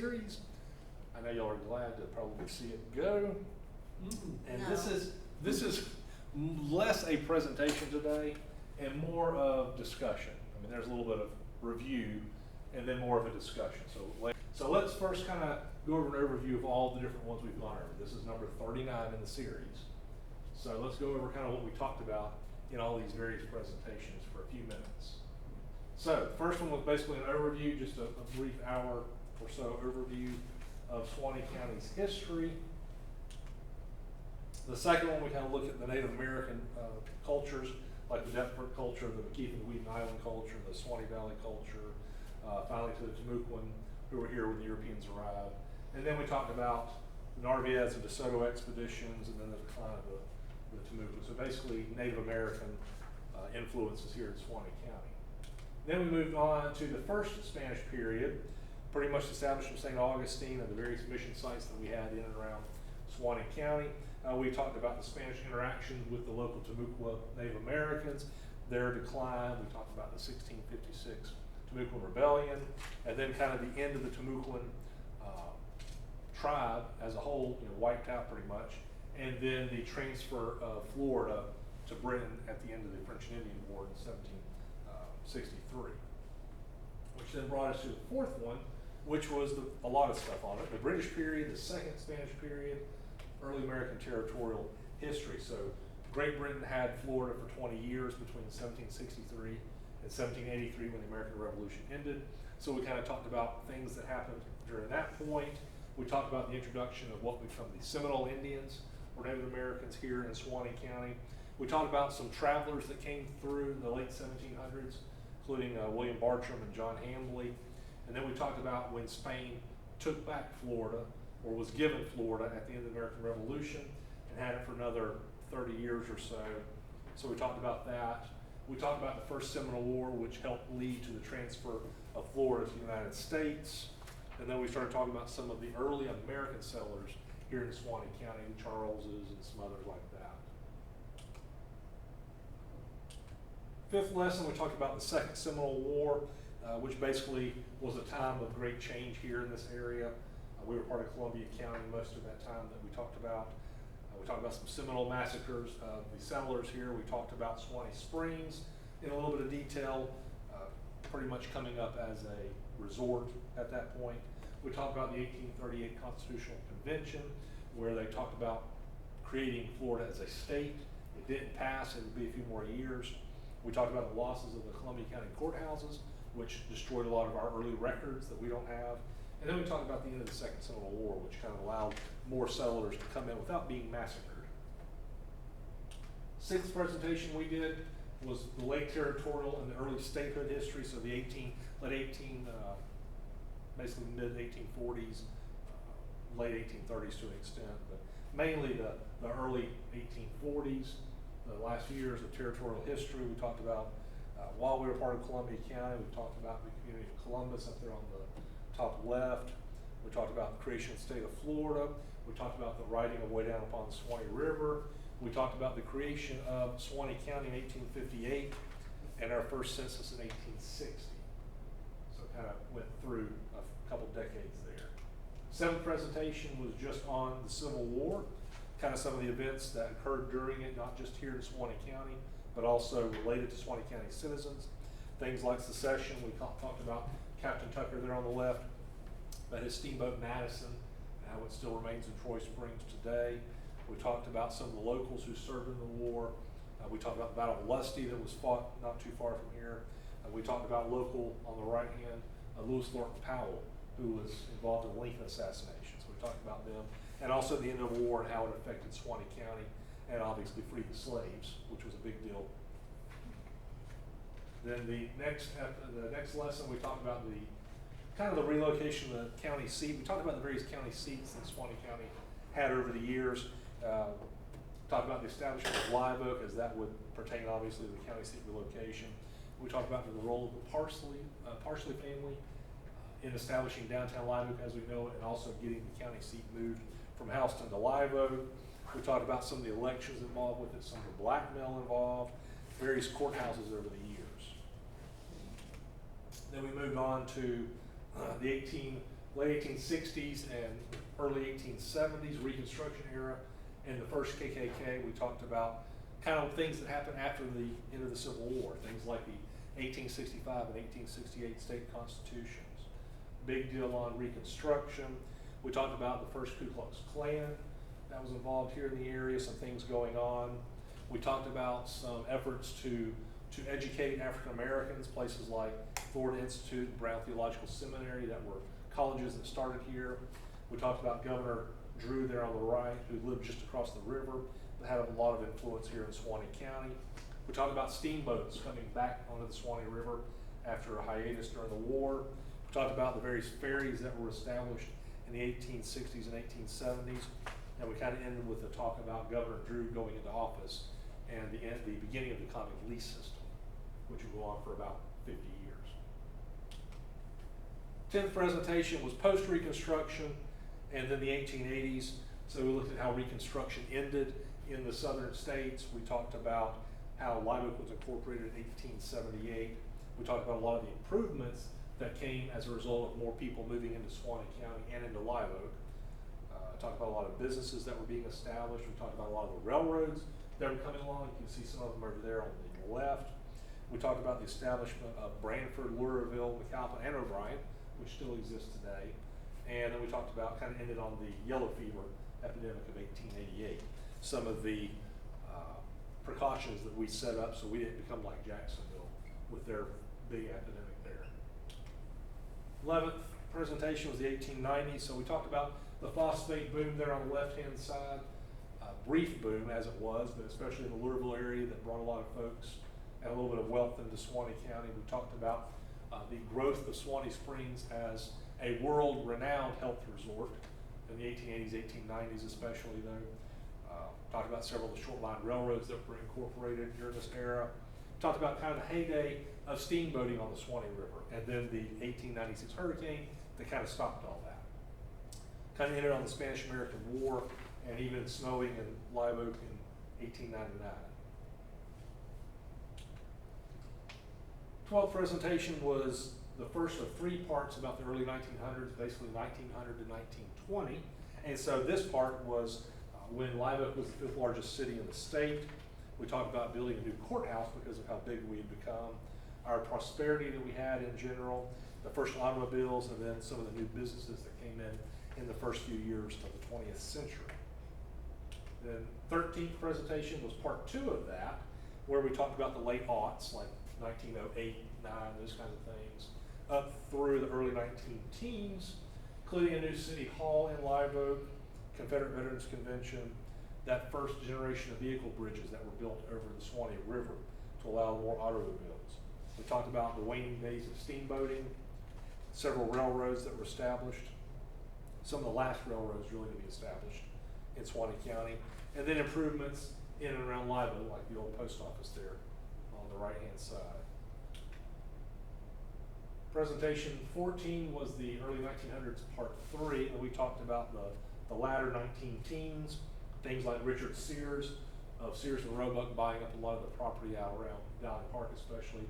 series. I know y'all are glad to probably see it go. And No. this is less a presentation today and more of discussion. I mean, there's a little bit of review and then more of a discussion. So let's first kind of go over an overview of all the different ones we've gone over. This is number 39 in the series. So let's go over kind of what we talked about in all these various presentations for a few minutes. So the first one was basically an overview, just a brief hour or so overview of Suwannee County's history. The second one, we kind of look at the Native American cultures, like the Deptford culture, the McKeith and Wheaton Island culture, the Suwannee Valley culture, finally to the Timucuan, who were here when the Europeans arrived. And then we talked about the Narvaez and DeSoto expeditions, and then the decline of the Timucuan. So basically Native American influences here in Suwannee County. Then we moved on to the first Spanish period, pretty much established from St. Augustine and the various mission sites that we had in and around Suwannee County. We talked about the Spanish interactions with the local Timucua Native Americans, their decline. We talked about the 1656 Timucuan Rebellion, and then kind of the end of the Timucuan tribe as a whole, wiped out pretty much, and then the transfer of Florida to Britain at the end of the French and Indian War in 1763, which then brought us to the fourth one, which was a lot of stuff on it. The British period, the second Spanish period, early American territorial history. So Great Britain had Florida for 20 years between 1763 and 1783 when the American Revolution ended. So we kind of talked about things that happened during that point. We talked about the introduction of what become the Seminole Indians, or Native Americans here in Suwannee County. We talked about some travelers that came through in the late 1700s, including William Bartram and John Hambley. And then we talked about when Spain took back Florida, or was given Florida at the end of the American Revolution, and had it for another 30 years or so. So we talked about that. We talked about the First Seminole War, which helped lead to the transfer of Florida to the United States. And then we started talking about some of the early American settlers here in Suwannee County, the Charleses and some others like that. Fifth lesson, we talked about the Second Seminole War, which basically was a time of great change here in this area. We were part of Columbia County most of that time that we talked about. We talked about some Seminole massacres of the settlers here. We talked about Suwannee Springs in a little bit of detail, pretty much coming up as a resort at that point. We talked about the 1838 Constitutional Convention, where they talked about creating Florida as a state. It didn't pass, it would be a few more years. We talked about the losses of the Columbia County courthouses, which destroyed a lot of our early records that we don't have. And then we talked about the end of the Second Seminole War, which kind of allowed more settlers to come in without being massacred. Sixth presentation we did was the late territorial and the early statehood history, so the basically mid 1840s, late 1830s to an extent, but mainly the early 1840s, the last few years of territorial history. We talked about, while we were part of Columbia County, we talked about the community of Columbus up there on the top left. We talked about the creation of the state of Florida. We talked about the writing of Way Down Upon the Suwannee River. We talked about the creation of Suwannee County in 1858 and our first census in 1860. So kind of went through a couple decades there. Seventh presentation was just on the Civil War, kind of some of the events that occurred during it, not just here in Suwannee County, but also related to Suwannee County citizens. Things like secession. We talked about Captain Tucker there on the left, about his steamboat Madison, and how it still remains in Troy Springs today. We talked about some of the locals who served in the war. We talked about the Battle of Lusty that was fought not too far from here. We talked about local, on the right hand, Lewis Thornton Powell, who was involved in the Lincoln assassination. So we talked about them, and also the end of the war and how it affected Suwannee County, and obviously freed the slaves, which was a big deal. Then the next lesson, we talked about the kind of the relocation of the county seat. We talked about the various county seats that Suwannee County had over the years. Talked about the establishment of Live Oak, as that would pertain obviously to the county seat relocation. We talked about the role of the Parsley family in establishing downtown Live Oak as we know it, and also getting the county seat moved from Houston to Live Oak. We talked about some of the elections involved with it, some of the blackmail involved, various courthouses over the years. Then we moved on to the late 1860s and early 1870s, Reconstruction era, and the first KKK. We talked about kind of things that happened after the end of the Civil War, things like the 1865 and 1868 state constitutions. Big deal on Reconstruction. We talked about the first Ku Klux Klan that was involved here in the area, some things going on. We talked about some efforts to educate African Americans, places like Florida Institute, Brown Theological Seminary, that were colleges that started here. We talked about Governor Drew there on the right, who lived just across the river, that had a lot of influence here in Suwannee County. We talked about steamboats coming back onto the Suwannee River after a hiatus during the war. We talked about the various ferries that were established in the 1860s and 1870s. And we kind of ended with the talk about Governor Drew going into office and the beginning of the convict lease system, which will go on for about 50 years. 10th presentation was post-Reconstruction and then the 1880s. So we looked at how Reconstruction ended in the southern states. We talked about how Live Oak was incorporated in 1878. We talked about a lot of the improvements that came as a result of more people moving into Suwannee County and into Live Oak. Talked about a lot of businesses that were being established. We talked about a lot of the railroads that were coming along. You can see some of them over there on the left. We talked about the establishment of Branford, Louisville, McAlpin, and O'Brien, which still exists today. And then we talked about, kind of ended on the yellow fever epidemic of 1888. Some of the precautions that we set up so we didn't become like Jacksonville with their big epidemic there. 11th presentation was the 1890s. So we talked about the phosphate boom there on the left-hand side, brief boom as it was, but especially in the Louisville area that brought a lot of folks and a little bit of wealth into Suwannee County. We talked about the growth of Suwannee Springs as a world-renowned health resort in the 1880s, 1890s especially though. Talked about several of the short line railroads that were incorporated during this era. Talked about kind of the heyday of steamboating on the Suwannee River, and then the 1896 hurricane that kind of stopped all that. Kind of ended on the Spanish-American War and even snowing in Live Oak in 1899. 12th presentation was the first of 3 parts about the early 1900s, basically 1900 to 1920. And so this part was when Live Oak was the 5th largest city in the state. We talked about building a new courthouse because of how big we had become, our prosperity that we had in general, the first automobiles, and then some of the new businesses that came in the first few years of the 20th century. Then 13th presentation was part 2 of that, where we talked about the late aughts, like 1908, 9, those kinds of things, up through the early 19-teens, including a new city hall in Live Oak, Confederate Veterans Convention, that first generation of vehicle bridges that were built over the Suwannee River to allow more automobiles. We talked about the waning days of steamboating, several railroads that were established, some of the last railroads really to be established in Suwannee County, and then improvements in and around Live Oak, like the old post office there on the right-hand side. Presentation 14 was the early 1900s, part 3, and we talked about the latter 19-teens, things like Richard Sears of Sears and Roebuck buying up a lot of the property out around Dowling Park especially,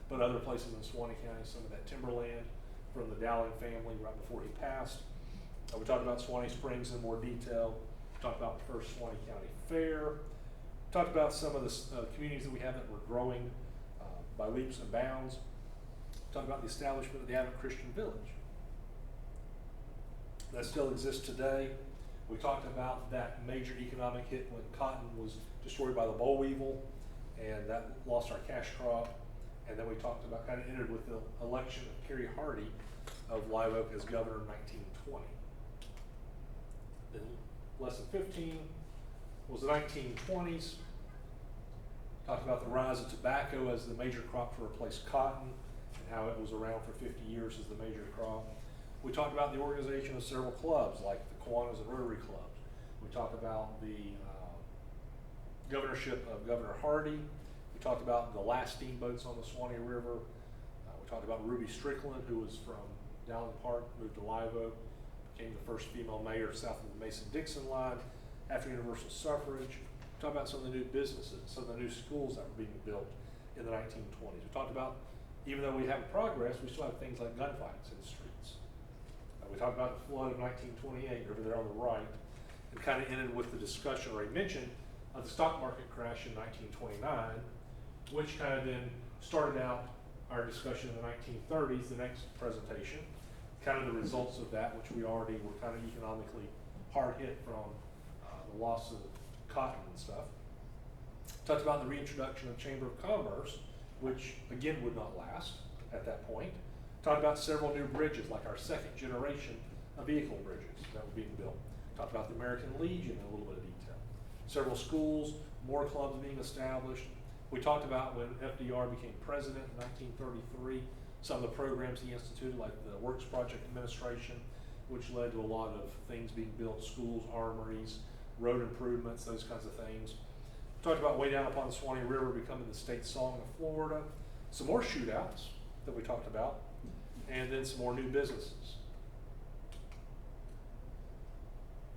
but other places in Suwannee County, some of that timberland from the Dowling family right before he passed. We talked about Suwannee Springs in more detail. We talked about the first Suwannee County Fair. We talked about some of the communities that we have that were growing by leaps and bounds. We talked about the establishment of the Advent Christian Village. That still exists today. We talked about that major economic hit when cotton was destroyed by the boll weevil, and that lost our cash crop. And then we talked about, kind of ended with the election of Kerry Hardy of Live Oak as governor in 1920. Then lesson 15 was the 1920s. Talked about the rise of tobacco as the major crop to replace cotton and how it was around for 50 years as the major crop. We talked about the organization of several clubs like the Kiwanis and Rotary clubs. We talked about the governorship of Governor Hardy. We talked about the last steamboats on the Suwannee River. We talked about Ruby Strickland, who was from Dowling Park, moved to Live Oak, became the first female mayor south of the Mason-Dixon line after universal suffrage. We talked about some of the new businesses, some of the new schools that were being built in the 1920s. We talked about, even though we have progress, we still have things like gunfights in the streets. We We talked about the flood of 1928 over there on the right, and kind of ended with the discussion, or a mention, of the stock market crash in 1929, which kind of then started out our discussion in the 1930s, the next presentation, kind of the results of that, which we already were kind of economically hard hit from the loss of cotton and stuff. Talked about the reintroduction of Chamber of Commerce, which again would not last at that point. Talked about several new bridges, like our second generation of vehicle bridges that were being built. Talked about the American Legion in a little bit of detail. Several schools, more clubs being established. We talked about when FDR became president in 1933, some of the programs he instituted, like the Works Project Administration, which led to a lot of things being built, schools, armories, road improvements, those kinds of things. Talked about way down upon the Suwannee River becoming the state song of Florida. Some more shootouts that we talked about, and then some more new businesses.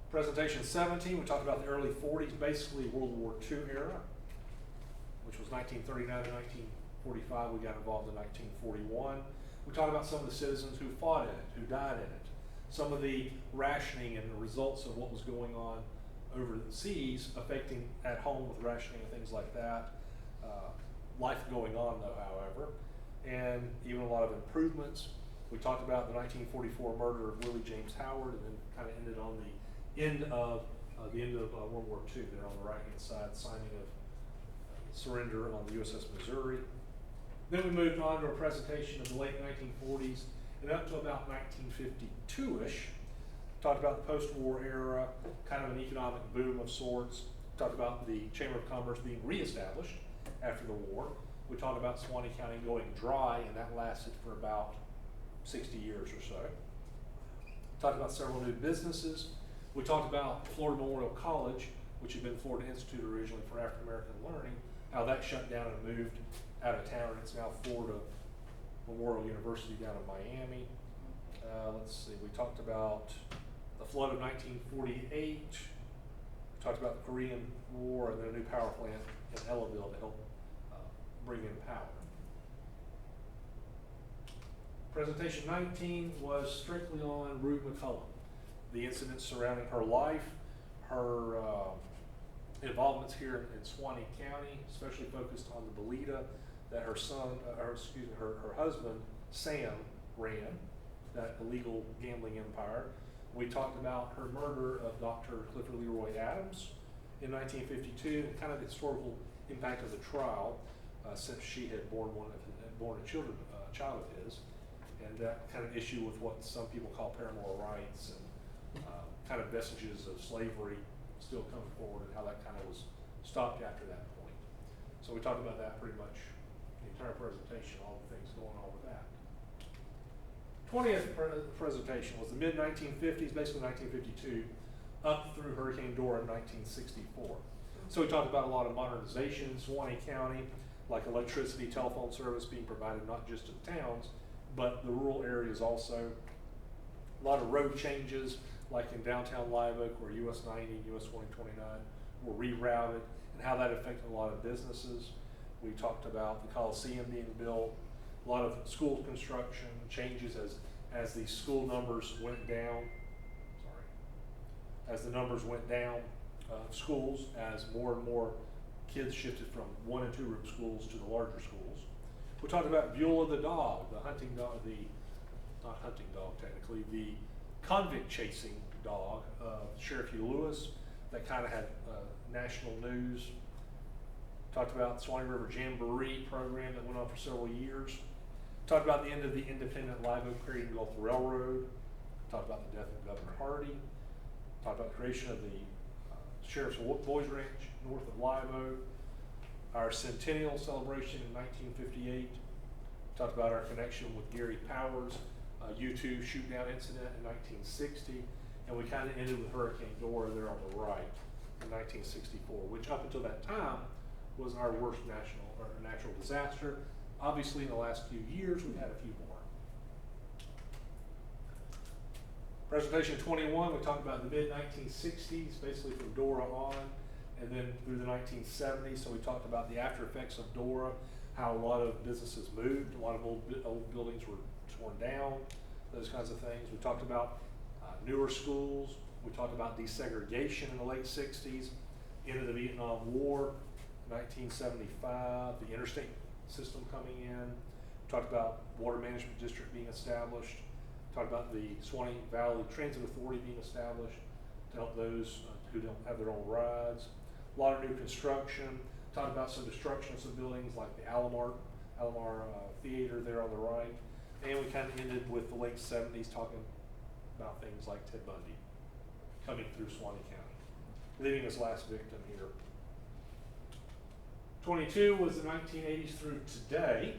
Presentation 17, we talked about the early 40s, basically World War II era, which was 1939 to 1945. We got involved in 1941. We talked about some of the citizens who fought in it, who died in it, some of the rationing and the results of what was going on over the seas, affecting at home with rationing and things like that. Life going on though, however, and even a lot of improvements. We talked about the 1944 murder of Willie James Howard, and then kind of ended on the end of World War II there on the right hand side, signing of surrender on the USS Missouri. Then we moved on to a presentation of the late 1940s and up to about 1952-ish. Talked about the post-war era, kind of an economic boom of sorts. Talked about the Chamber of Commerce being reestablished after the war. We talked about Suwannee County going dry, and that lasted for about 60 years or so. Talked about several new businesses. We talked about Florida Memorial College, which had been Florida Institute originally for African American Learning, how that shut down and moved out of town, and it's now Florida Memorial University down in Miami. Let's see, we talked about the flood of 1948, talked about the Korean War, and then a new power plant in Ellaville to help bring in power. Presentation 19 was strictly on Ruth McCullum, the incidents surrounding her life, her involvements here in Suwannee County, especially focused on the Bolita that her husband, Sam, ran, that illegal gambling empire. We talked about her murder of Dr. Clifford Leroy Adams in 1952, and kind of the historical impact of the trial, since she had born a child of his, and that kind of issue with what some people call paramour rights and kind of vestiges of slavery still coming forward, and how that kind of was stopped after that point. So we talked about that pretty much the entire presentation, all the things going on with that. 20th presentation was the mid-1950s, basically 1952, up through Hurricane Dora in 1964. So we talked about a lot of modernization in Suwannee County, like electricity, telephone service being provided not just to the towns, but the rural areas also. A lot of road changes, like in downtown Live Oak, where US 90 and US 129 were rerouted, and how that affected a lot of businesses. We talked about the Coliseum being built, a lot of school construction changes as the school numbers went down. As the numbers went down, schools, as more and more kids shifted from 1 and 2 room schools to the larger schools. We talked about Beulah the dog, the hunting dog, not hunting dog technically, the convict chasing dog, Sheriff Hugh Lewis, that kind of had national news. Talked about the Suwannee River Jamboree program that went on for several years. Talked about the end of the independent Live Oak Creek Gulf Railroad. Talked about the death of Governor Hardy. Talked about the creation of the Sheriff's Boys Ranch north of Live Oak. Our centennial celebration in 1958. Talked about our connection with Gary Powers, U-2 shoot down incident in 1960. And we kind of ended with Hurricane Dora there on the right in 1964, which up until that time was our worst natural disaster. Obviously, in the last few years, we've had a few more. Presentation 21, we talked about the mid-1960s, basically from Dora on, and then through the 1970s. So we talked about the after effects of Dora, how a lot of businesses moved, a lot of old buildings were torn down, those kinds of things. We talked about newer schools. We talked about desegregation in the late 60s, end of the Vietnam War, 1975, the interstate system coming in. We talked about water management district being established. Talked about the Suwannee Valley Transit Authority being established to help those who don't have their own rides. A lot of new construction. Talked about some destruction of some buildings like the Alomar Theater there on the right. And we kind of ended with the late 70s talking about things like Ted Bundy coming through Suwannee County, leaving his last victim here. 22 was the 1980s through today.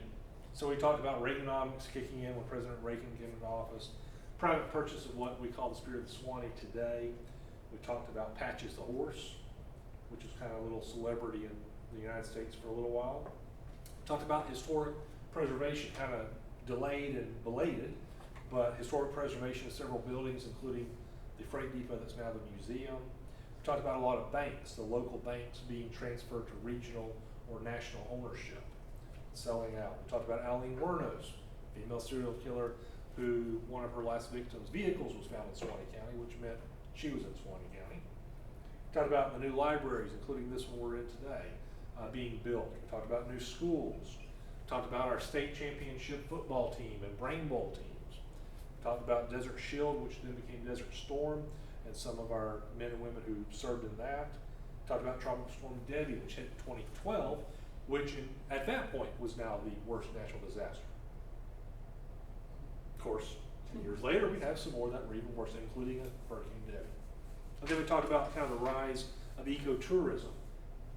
So we talked about Reaganomics kicking in when President Reagan came into office. Private purchase of what we call the Spirit of the Suwannee today. We talked about Patches the horse, which was kind of a little celebrity in the United States for a little while. We talked about historic preservation, kind of delayed and belated, but historic preservation of several buildings, including the freight depot that's now the museum. We talked about a lot of banks, the local banks being transferred to regional or national ownership, selling out. We talked about Aline Wuornos, female serial killer who one of her last victims' vehicles was found in Suwannee County, which meant she was in Suwannee County. We talked about the new libraries, including this one we're in today, being built. We talked about new schools. We talked about our state championship football team and Brain Bowl teams. We talked about Desert Shield, which then became Desert Storm, and some of our men and women who served in that. We talked about Tropical Storm Debbie, which hit in 2012, which at that point was now the worst natural disaster. Of course, 10 years later, we have some more that were even worse, including Hurricane Debbie. And then we talked about kind of the rise of ecotourism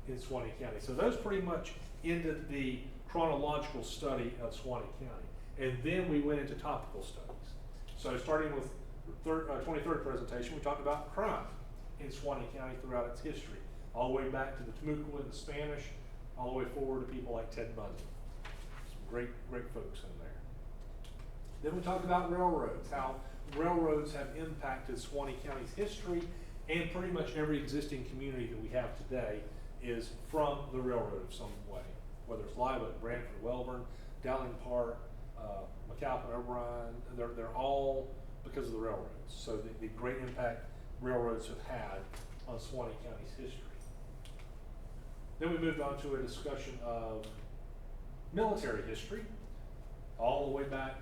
in Suwannee County. So those pretty much ended the chronological study of Suwannee County. And then we went into topical studies. So starting with 23rd presentation, we talked about crime in Suwannee County throughout its history, all the way back to the Temuco and the Spanish, all the way forward to people like Ted Bundy. Some great folks in there. Then we talked about railroads, how railroads have impacted Suwannee County's history, and pretty much every existing community that we have today is from the railroad of some way, whether it's Live Oak, Branford, Welborn, Dowling Park, McAlpin, O'Brien, they're all because of the railroads. So the great impact railroads have had on Suwannee County's history. Then we moved on to a discussion of military history, all the way back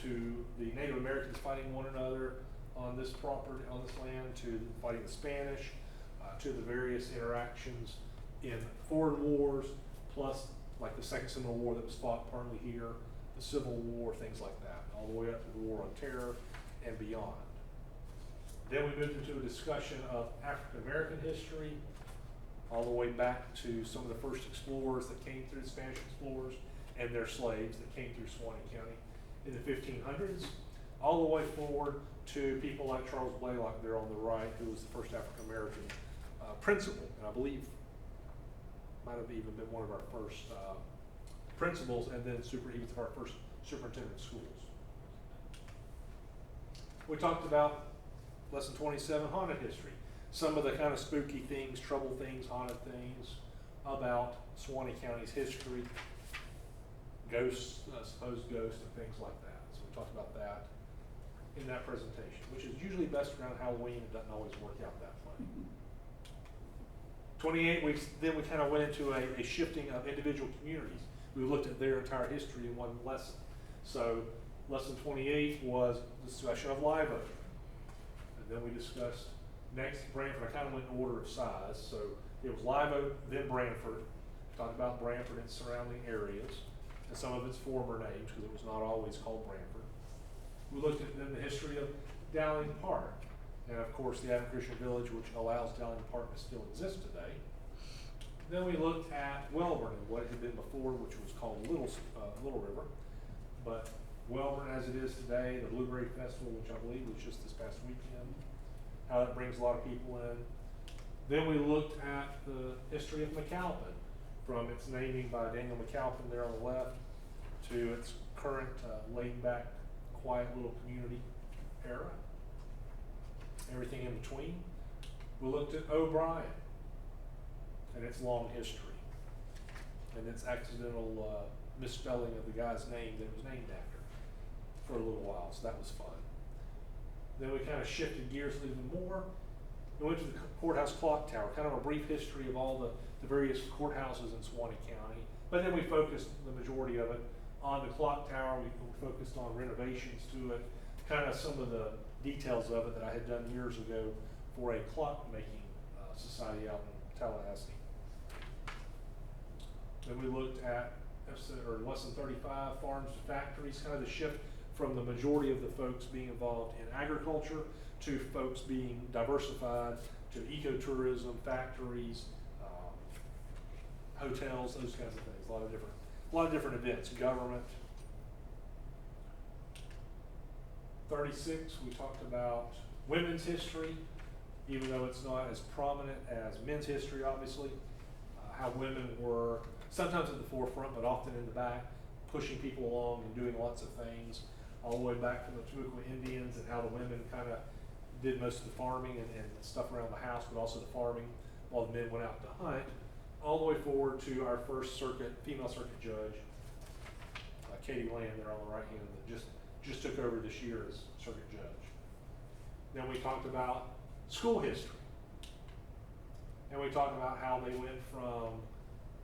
to the Native Americans fighting one another on this property, on this land, to fighting the Spanish, to the various interactions in foreign wars, plus like the Second Seminole War that was fought partly here, the Civil War, things like that, all the way up to the War on Terror and beyond. Then we moved into a discussion of African American history, all the way back to some of the first explorers that came through, the Spanish explorers and their slaves that came through Suwannee County in the 1500s, all the way forward to people like Charles Blaylock there on the right, who was the first African American principal, and I believe might have even been one of our first principals, and then he was our first superintendent of schools. We talked about lesson 27, haunted history. Some of the kind of spooky things, trouble things, haunted things about Suwannee County's history, ghosts, supposed ghosts, and things like that. So we talked about that in that presentation, which is usually best around Halloween. It doesn't always work out that way. 28 weeks, then we kind of went into a shifting of individual communities. We looked at their entire history in one lesson. So lesson 28 was the discussion of Live Oak. And then we discussed next Branford. I kind of went in order of size. So it was Live Oak, then Branford. We talked about Branford and surrounding areas and some of its former names, because it was not always called Branford. We looked at then the history of Dowling Park, and of course the Adam Christian Village, which allows Dowling Park to still exist today. Then we looked at Welborn and what it had been before, which was called Little River, but Welborn as it is today, the Blueberry Festival, which I believe was just this past weekend, how that brings a lot of people in. Then we looked at the history of McAlpin, from its naming by Daniel McAlpin there on the left to its current laid-back, quiet little community era, everything in between. We looked at O'Brien and its long history and its accidental misspelling of the guy's name that it was named after for a little while, so that was fun. Then we kind of shifted gears a little bit more. We went to the courthouse clock tower, kind of a brief history of all the various courthouses in Suwannee County. But then we focused the majority of it on the clock tower. We focused on renovations to it, kind of some of the details of it that I had done years ago for a clock making society out in Tallahassee. Then we looked at lesson 35, farms to factories, kind of the shift from the majority of the folks being involved in agriculture to folks being diversified to ecotourism, factories, hotels, those kinds of things. A lot of different events, government. 36, we talked about women's history, even though it's not as prominent as men's history, obviously. How women were sometimes at the forefront, but often in the back, pushing people along and doing lots of things, all the way back from the Tunica Indians, and how the women kind of did most of the farming and stuff around the house, but also the farming while the men went out to hunt, all the way forward to our first female circuit judge, Katie Land there on the right hand, that just took over this year as circuit judge. Then we talked about school history. And we talked about how they went from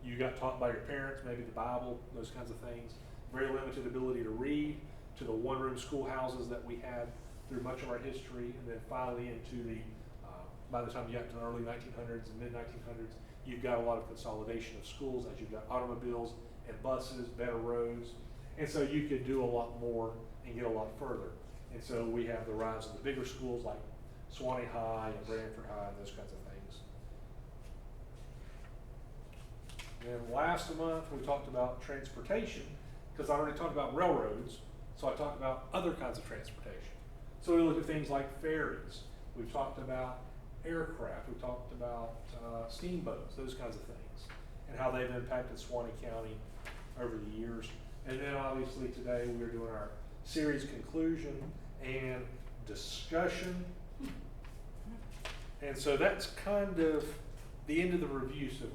you got taught by your parents, maybe the Bible, those kinds of things, very limited ability to read, to the one-room schoolhouses that we had through much of our history, and then finally into the, by the time you got to the early 1900s and mid-1900s, you've got a lot of consolidation of schools as you've got automobiles and buses, better roads, and so you could do a lot more and get a lot further. And so we have the rise of the bigger schools like Suwannee High and Branford High and those kinds of things. And last month we talked about transportation, because I already talked about railroads, so I talked about other kinds of transportation. So we looked at things like ferries, we talked about aircraft, we talked about steamboats, those kinds of things, and how they've impacted Suwannee County over the years. And then obviously today we are doing our series conclusion and discussion. And so that's kind of the end of the review. So